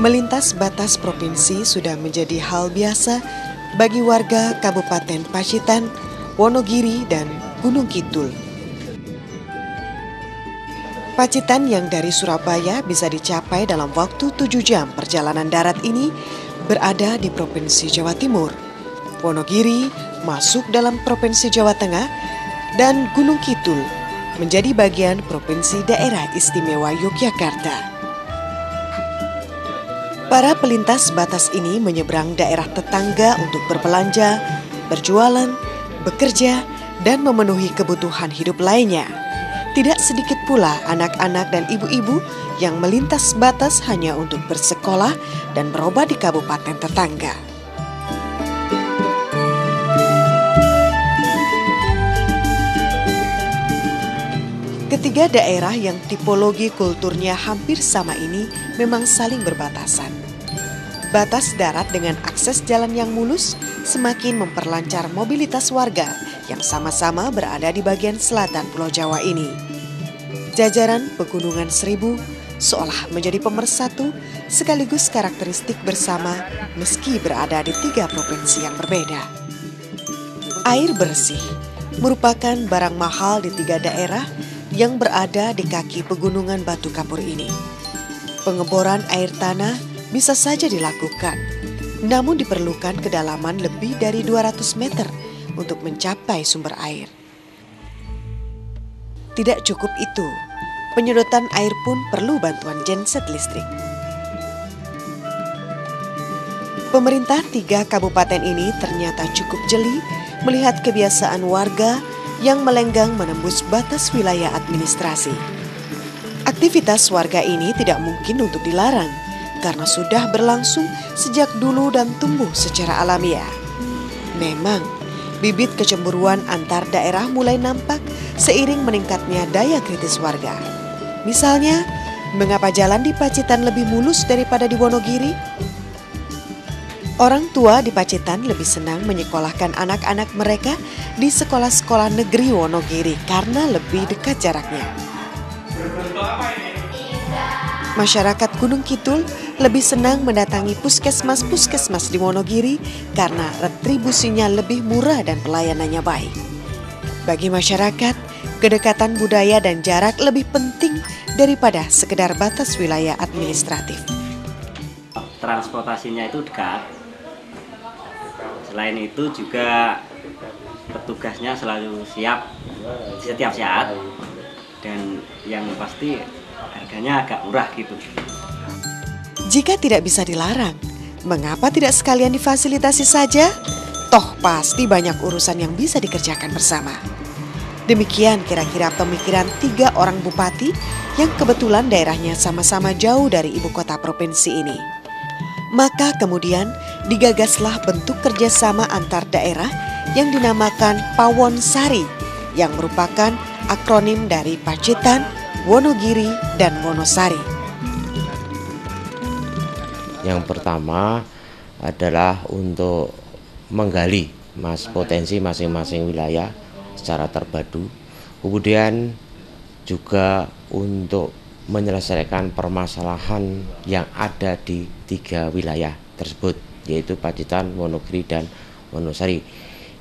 Melintas batas provinsi sudah menjadi hal biasa bagi warga Kabupaten Pacitan, Wonogiri, dan Gunung Kidul. Pacitan yang dari Surabaya bisa dicapai dalam waktu 7 jam perjalanan darat ini berada di Provinsi Jawa Timur. Wonogiri masuk dalam Provinsi Jawa Tengah dan Gunung Kidul menjadi bagian Provinsi Daerah Istimewa Yogyakarta. Para pelintas batas ini menyeberang daerah tetangga untuk berbelanja, berjualan, bekerja, dan memenuhi kebutuhan hidup lainnya. Tidak sedikit pula anak-anak dan ibu-ibu yang melintas batas hanya untuk bersekolah dan berobat di kabupaten tetangga. Ketiga daerah yang tipologi kulturnya hampir sama ini memang saling berbatasan. Batas darat dengan akses jalan yang mulus semakin memperlancar mobilitas warga yang sama-sama berada di bagian selatan Pulau Jawa ini. Jajaran Pegunungan Seribu seolah menjadi pemersatu sekaligus karakteristik bersama meski berada di 3 provinsi yang berbeda. Air bersih merupakan barang mahal di 3 daerah yang berada di kaki pegunungan Batu Kapur ini. Pengeboran air tanah bisa saja dilakukan, namun diperlukan kedalaman lebih dari 200 meter untuk mencapai sumber air. Tidak cukup itu, penyedotan air pun perlu bantuan genset listrik. Pemerintah 3 kabupaten ini ternyata cukup jeli melihat kebiasaan warga yang melenggang menembus batas wilayah administrasi. Aktivitas warga ini tidak mungkin untuk dilarang karena sudah berlangsung sejak dulu dan tumbuh secara alamiah. Memang, bibit kecemburuan antar daerah mulai nampak seiring meningkatnya daya kritis warga. Misalnya, mengapa jalan di Pacitan lebih mulus daripada di Wonogiri? Orang tua di Pacitan lebih senang menyekolahkan anak-anak mereka di sekolah-sekolah negeri Wonogiri karena lebih dekat jaraknya. Masyarakat Gunung Kidul lebih senang mendatangi puskesmas-puskesmas di Wonogiri karena retribusinya lebih murah dan pelayanannya baik. Bagi masyarakat, kedekatan budaya dan jarak lebih penting daripada sekedar batas wilayah administratif. Transportasinya itu dekat. Selain itu juga petugasnya selalu siap setiap saat dan yang pasti harganya agak murah gitu. Jika tidak bisa dilarang, mengapa tidak sekalian difasilitasi saja? Toh pasti banyak urusan yang bisa dikerjakan bersama. Demikian kira-kira pemikiran 3 orang bupati yang kebetulan daerahnya sama-sama jauh dari ibu kota provinsi ini. Maka kemudian digagaslah bentuk kerjasama antar daerah yang dinamakan Pawonsari yang merupakan akronim dari Pacitan, Wonogiri, dan Wonosari. Yang pertama adalah untuk menggali potensi masing-masing wilayah secara terpadu. Kemudian juga untuk menyelesaikan permasalahan yang ada di 3 wilayah tersebut, yaitu Pacitan, Wonogiri, dan Wonosari.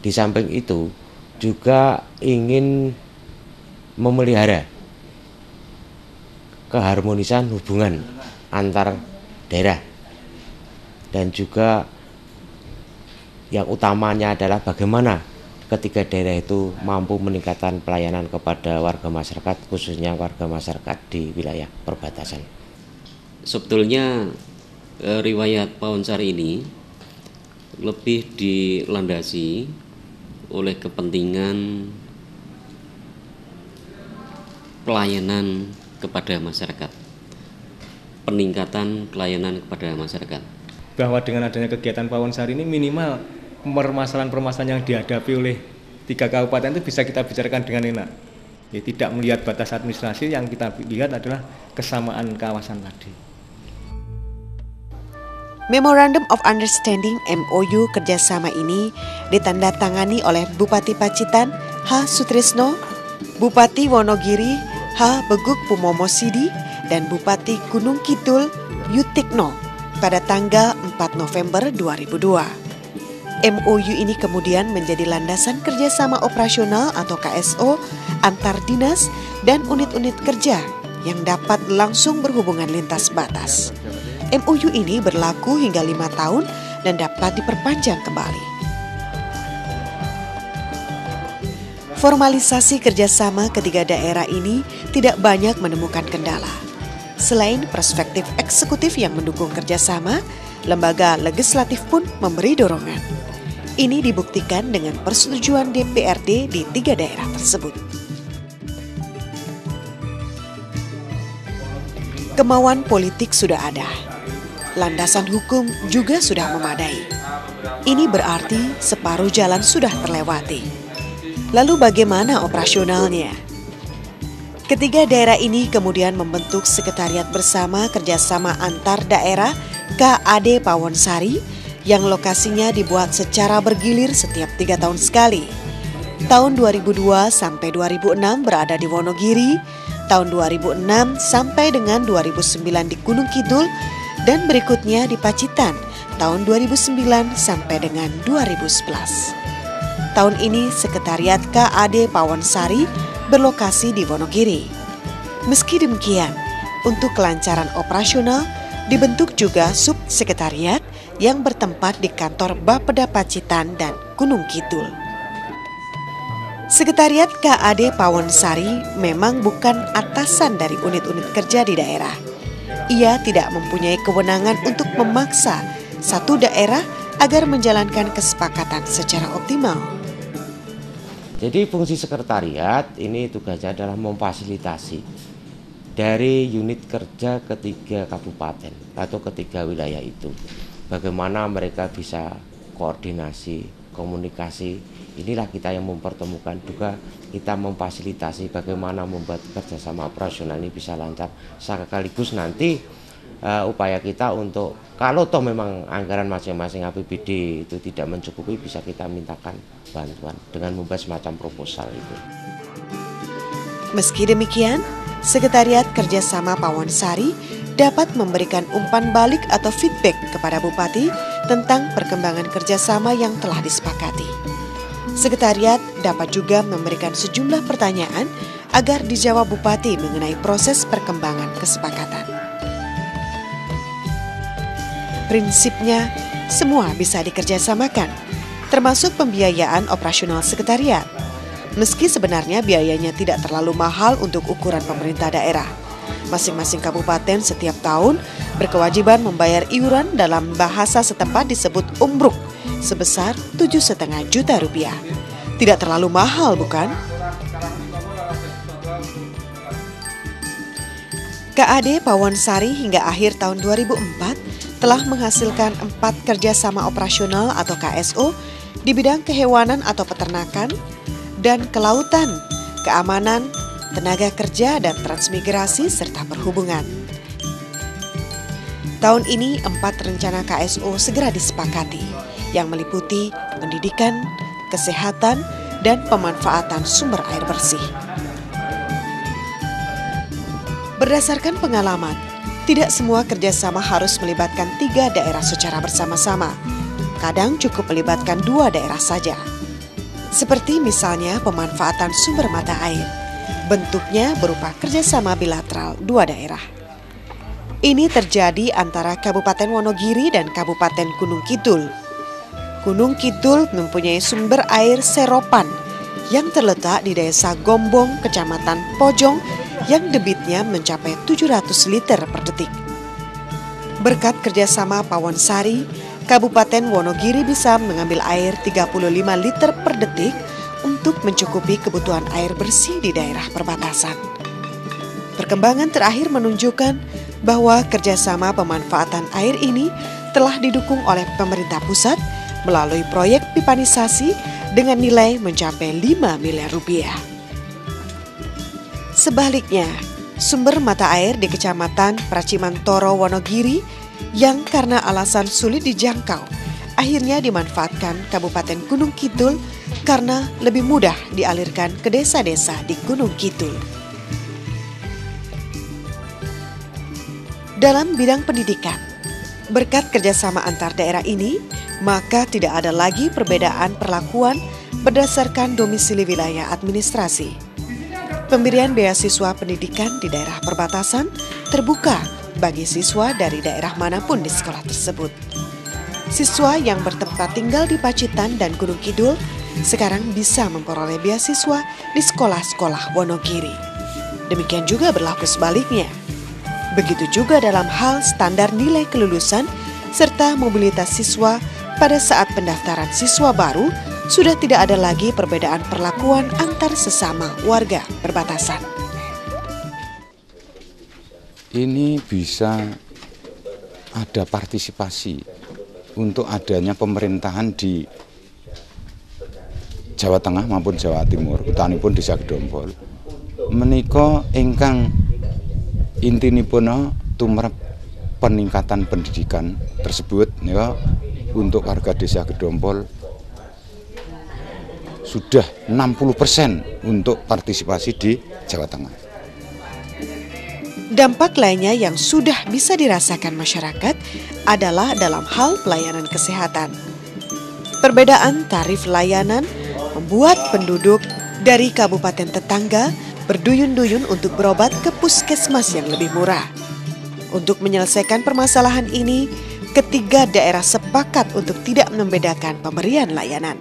Di samping itu juga ingin memelihara keharmonisan hubungan antar daerah dan juga yang utamanya adalah bagaimana ketiga daerah itu mampu meningkatkan pelayanan kepada warga masyarakat, khususnya warga masyarakat di wilayah perbatasan. Sebetulnya riwayat Pawonsari ini lebih dilandasi oleh kepentingan pelayanan kepada masyarakat, peningkatan pelayanan kepada masyarakat. Bahwa dengan adanya kegiatan Pawonsari ini minimal permasalahan-permasalahan yang dihadapi oleh 3 kabupaten itu bisa kita bicarakan dengan enak. Ya, tidak melihat batas administrasi, yang kita lihat adalah kesamaan kawasan tadi. Memorandum of Understanding MOU kerjasama ini ditandatangani oleh Bupati Pacitan H. Sutrisno, Bupati Wonogiri H. Beguk Pumomo Sidi, dan Bupati Gunung Kidul Yutikno pada tanggal 4 November 2002. MOU ini kemudian menjadi landasan kerjasama operasional atau KSO antar dinas dan unit-unit kerja yang dapat langsung berhubungan lintas batas. MOU ini berlaku hingga 5 tahun dan dapat diperpanjang kembali. Formalisasi kerjasama ketiga daerah ini tidak banyak menemukan kendala. Selain perspektif eksekutif yang mendukung kerjasama, lembaga legislatif pun memberi dorongan. Ini dibuktikan dengan persetujuan DPRD di 3 daerah tersebut. Kemauan politik sudah ada. Landasan hukum juga sudah memadai. Ini berarti separuh jalan sudah terlewati. Lalu bagaimana operasionalnya? Ketiga daerah ini kemudian membentuk sekretariat bersama kerjasama antar daerah KAD Pawonsari yang lokasinya dibuat secara bergilir setiap 3 tahun sekali. Tahun 2002 sampai 2006 berada di Wonogiri, tahun 2006 sampai dengan 2009 di Gunung Kidul, dan berikutnya di Pacitan tahun 2009 sampai dengan 2011. Tahun ini sekretariat KAD Pawonsari berlokasi di Wonogiri. Meski demikian, untuk kelancaran operasional dibentuk juga subsekretariat yang bertempat di kantor Bapeda Pacitan dan Gunung Kidul. Sekretariat KAD Pawonsari memang bukan atasan dari unit-unit kerja di daerah. Ia tidak mempunyai kewenangan untuk memaksa satu daerah agar menjalankan kesepakatan secara optimal. Jadi fungsi sekretariat ini tugasnya adalah memfasilitasi dari unit kerja ketiga kabupaten atau ketiga wilayah itu. Bagaimana mereka bisa koordinasi, komunikasi, inilah kita yang mempertemukan juga, kita memfasilitasi bagaimana membuat kerjasama operasional ini bisa lancar. Sekaligus nanti upaya kita untuk kalau toh memang anggaran masing-masing APBD itu tidak mencukupi, bisa kita mintakan bantuan dengan membuat semacam proposal itu. Meski demikian, Sekretariat Kerjasama Pawonsari dapat memberikan umpan balik atau feedback kepada Bupati tentang perkembangan kerjasama yang telah disepakati. Sekretariat dapat juga memberikan sejumlah pertanyaan agar dijawab Bupati mengenai proses perkembangan kesepakatan. Prinsipnya, semua bisa dikerjasamakan, termasuk pembiayaan operasional sekretariat. Meski sebenarnya biayanya tidak terlalu mahal untuk ukuran pemerintah daerah. Masing-masing kabupaten setiap tahun berkewajiban membayar iuran dalam bahasa setempat disebut umbruk sebesar 7,5 juta rupiah. Tidak terlalu mahal, bukan? KAD Pawonsari hingga akhir tahun 2004 telah menghasilkan 4 kerjasama operasional atau KSO di bidang kehewanan atau peternakan dan kelautan, keamanan, tenaga kerja dan transmigrasi serta perhubungan. Tahun ini 4 rencana KSO segera disepakati yang meliputi pendidikan, kesehatan, dan pemanfaatan sumber air bersih. Berdasarkan pengalaman, tidak semua kerjasama harus melibatkan 3 daerah secara bersama-sama. Kadang cukup melibatkan 2 daerah saja. Seperti misalnya pemanfaatan sumber mata air. Bentuknya berupa kerjasama bilateral 2 daerah. Ini terjadi antara Kabupaten Wonogiri dan Kabupaten Gunung Kidul. Gunung Kidul mempunyai sumber air seropan yang terletak di Desa Gombong, Kecamatan Pojong, yang debitnya mencapai 700 liter per detik. Berkat kerjasama Pawonsari, Kabupaten Wonogiri bisa mengambil air 35 liter per detik untuk mencukupi kebutuhan air bersih di daerah perbatasan. Perkembangan terakhir menunjukkan bahwa kerjasama pemanfaatan air ini telah didukung oleh pemerintah pusat melalui proyek pipanisasi dengan nilai mencapai 5 miliar rupiah. Sebaliknya, sumber mata air di Kecamatan Pracimantoro Wonogiri yang karena alasan sulit dijangkau, akhirnya dimanfaatkan Kabupaten Gunung Kidul karena lebih mudah dialirkan ke desa-desa di Gunung Kidul. Dalam bidang pendidikan, Berkat kerjasama antar daerah ini, maka tidak ada lagi perbedaan perlakuan berdasarkan domisili wilayah administrasi. Pemberian beasiswa pendidikan di daerah perbatasan terbuka bagi siswa dari daerah manapun di sekolah tersebut. Siswa yang bertempat tinggal di Pacitan dan Gunung Kidul sekarang bisa memperoleh beasiswa di sekolah-sekolah Wonogiri. Demikian juga berlaku sebaliknya. Begitu juga dalam hal standar nilai kelulusan serta mobilitas siswa pada saat pendaftaran siswa baru sudah tidak ada lagi perbedaan perlakuan antar sesama warga perbatasan. Ini bisa ada partisipasi untuk adanya pemerintahan di Jawa Tengah maupun Jawa Timur, utanipun Desa Gedompol. Menika ingkang intinipun tumrap peningkatan pendidikan tersebut ya untuk warga Desa Gedompol sudah 60% untuk partisipasi di Jawa Tengah. Dampak lainnya yang sudah bisa dirasakan masyarakat adalah dalam hal pelayanan kesehatan. Perbedaan tarif layanan membuat penduduk dari kabupaten tetangga berduyun-duyun untuk berobat ke puskesmas yang lebih murah. Untuk menyelesaikan permasalahan ini, ketiga daerah sepakat untuk tidak membedakan pemberian layanan.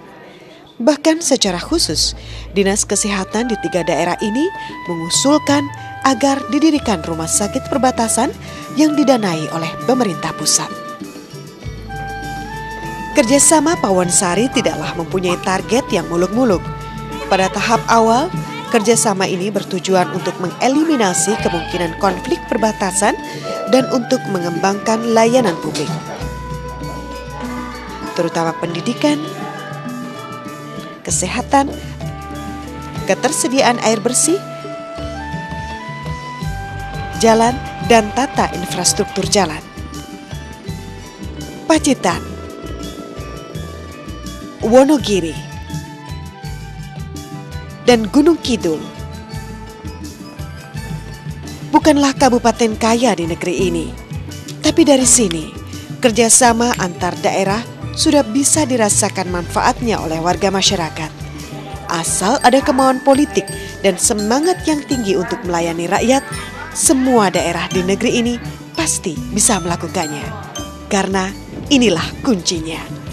Bahkan secara khusus, Dinas Kesehatan di tiga daerah ini mengusulkan agar didirikan rumah sakit perbatasan yang didanai oleh pemerintah pusat. Kerjasama Pawonsari tidaklah mempunyai target yang muluk-muluk. Pada tahap awal, kerjasama ini bertujuan untuk mengeliminasi kemungkinan konflik perbatasan dan untuk mengembangkan layanan publik, terutama pendidikan, kesehatan, ketersediaan air bersih, jalan, dan tata infrastruktur jalan. Pacitan, Wonogiri, dan Gunung Kidul bukanlah kabupaten kaya di negeri ini, tapi dari sini kerjasama antar daerah sudah bisa dirasakan manfaatnya oleh warga masyarakat. Asal ada kemauan politik dan semangat yang tinggi untuk melayani rakyat, semua daerah di negeri ini pasti bisa melakukannya. Karena inilah kuncinya.